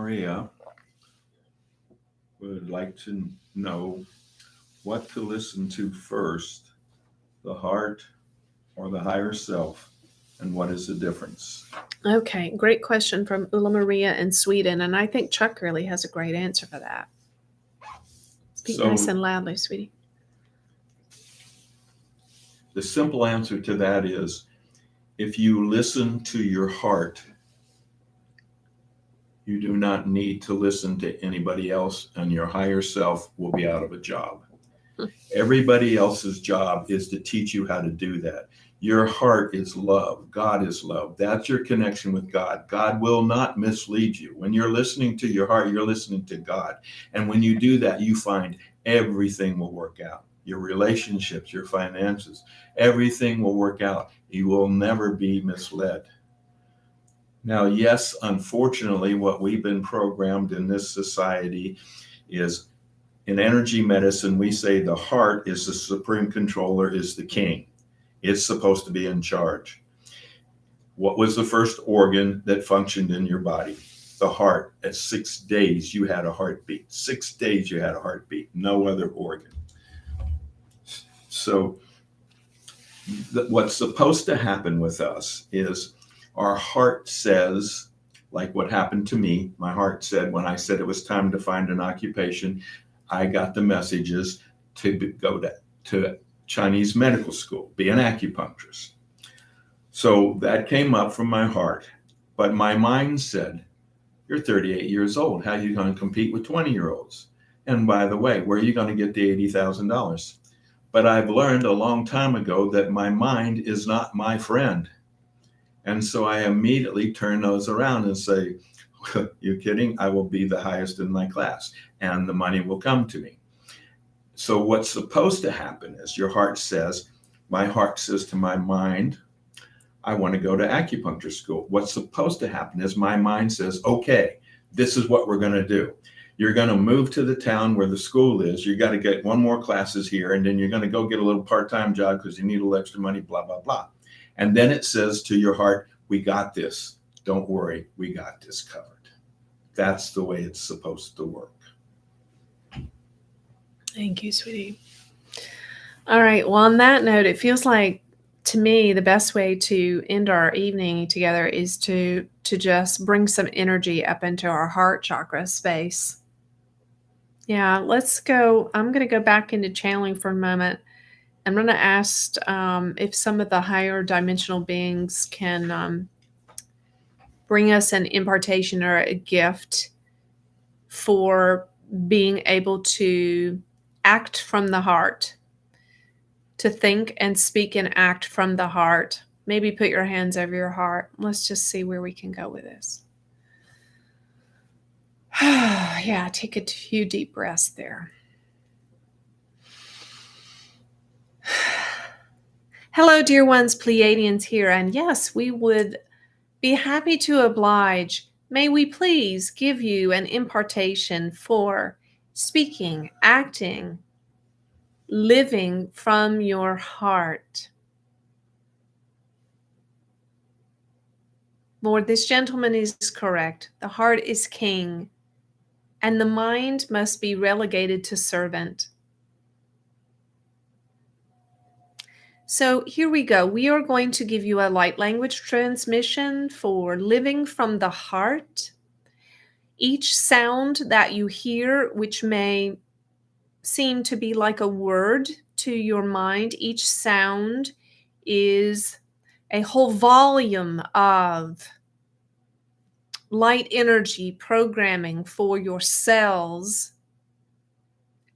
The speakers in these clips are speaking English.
Maria would like to know what to listen to first, the heart or the higher self, and what is the difference? Okay, great question from Ulla Maria in Sweden. And I think Chuck really has a great answer for that. Speak nice So, and loudly, sweetie. the simple answer to that is if you listen to your heart, you do not need to listen to anybody else, and your higher self will be out of a job. Everybody else's job is to teach you how to do that. Your heart is love. God is love. That's your connection with God. God will not mislead you. When you're listening to your heart, you're listening to God. And when you do that, you find everything will work out. Your relationships, your finances, everything will work out. You will never be misled. Now, yes, unfortunately, what we've been programmed in this society is in energy medicine, we say the heart is the supreme controller, is the king. It's supposed to be in charge. What was the first organ that functioned in your body? The heart. At 6 days, you had a heartbeat. 6 days, you had a heartbeat. No other organ. So, what's supposed to happen with us is our heart says, like what happened to me, my heart said when I said it was time to find an occupation, I got the messages to go to Chinese medical school, be an acupuncturist. So that came up from my heart. But my mind said, you're 38 years old. How are you going to compete with 20-year-olds? And by the way, where are you going to get the $80,000? But I've learned a long time ago that my mind is not my friend. And so I immediately turn those around and say, you're kidding? I will be the highest in my class and the money will come to me. So what's supposed to happen is your heart says, my heart says to my mind, I want to go to acupuncture school. What's supposed to happen is my mind says, okay, this is what we're going to do. You're going to move to the town where the school is. You got to get one more classes here, and then you're going to go get a little part-time job because you need a little extra money, blah, blah, blah. And then it says to your heart, we got this. Don't worry, we got this covered. That's the way it's supposed to work. Thank you, sweetie. All right. Well, on that note, it feels like to me the best way to end our evening together is to just bring some energy up into our heart chakra space. Yeah, let's go. I'm going to go back into channeling for a moment. I'm going to ask if some of the higher dimensional beings can bring us an impartation or a gift for being able to act from the heart, to think and speak and act from the heart. Maybe put your hands over your heart. Let's just see where we can go with this. Yeah, take a few deep breaths there. Hello, dear ones, Pleiadians here. And yes, we would be happy to oblige. May we please give you an impartation for speaking, acting, living from your heart. Lord, this gentleman is correct. The heart is king, and the mind must be relegated to servant. So here we go. We are going to give you a light language transmission for living from the heart. Each sound that you hear, which may seem to be like a word to your mind, each sound is a whole volume of light energy programming for your cells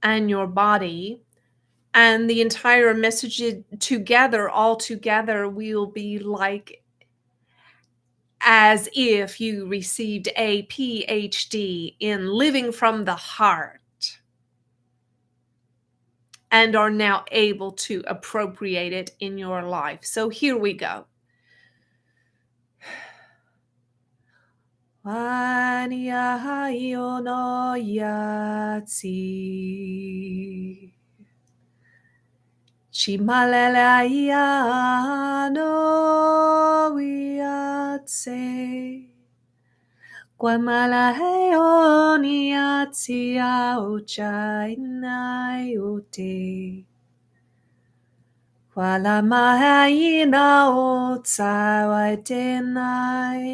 and your body. And the entire message together, all together, will be like as if you received a PhD in living from the heart and are now able to appropriate it in your life. So here we go. Vaniyayo no yatsi. Chimalelaya no yatse. Guamala o ni atia o chai nai o te. Wala mahaina o tsawai tenai.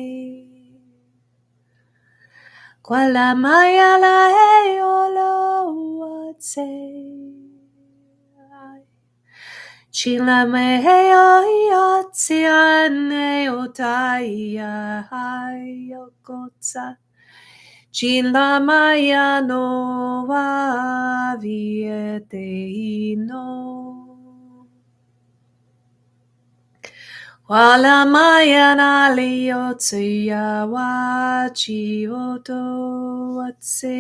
Wala mayala e olo te. Chila me he o iatia ne o taia hai o kota. Chila maya no wa viete ino. Wala maya na lio tuya wa chi oto watse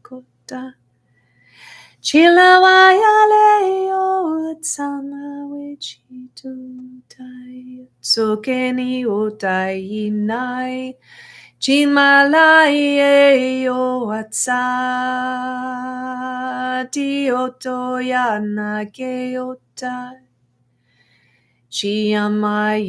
kota. Chila waya leo tsana wichi tu tai. Tsukeni o tai nai. Jinmalai e o atsa. Di oto yana ge otai. Chiamayeleo.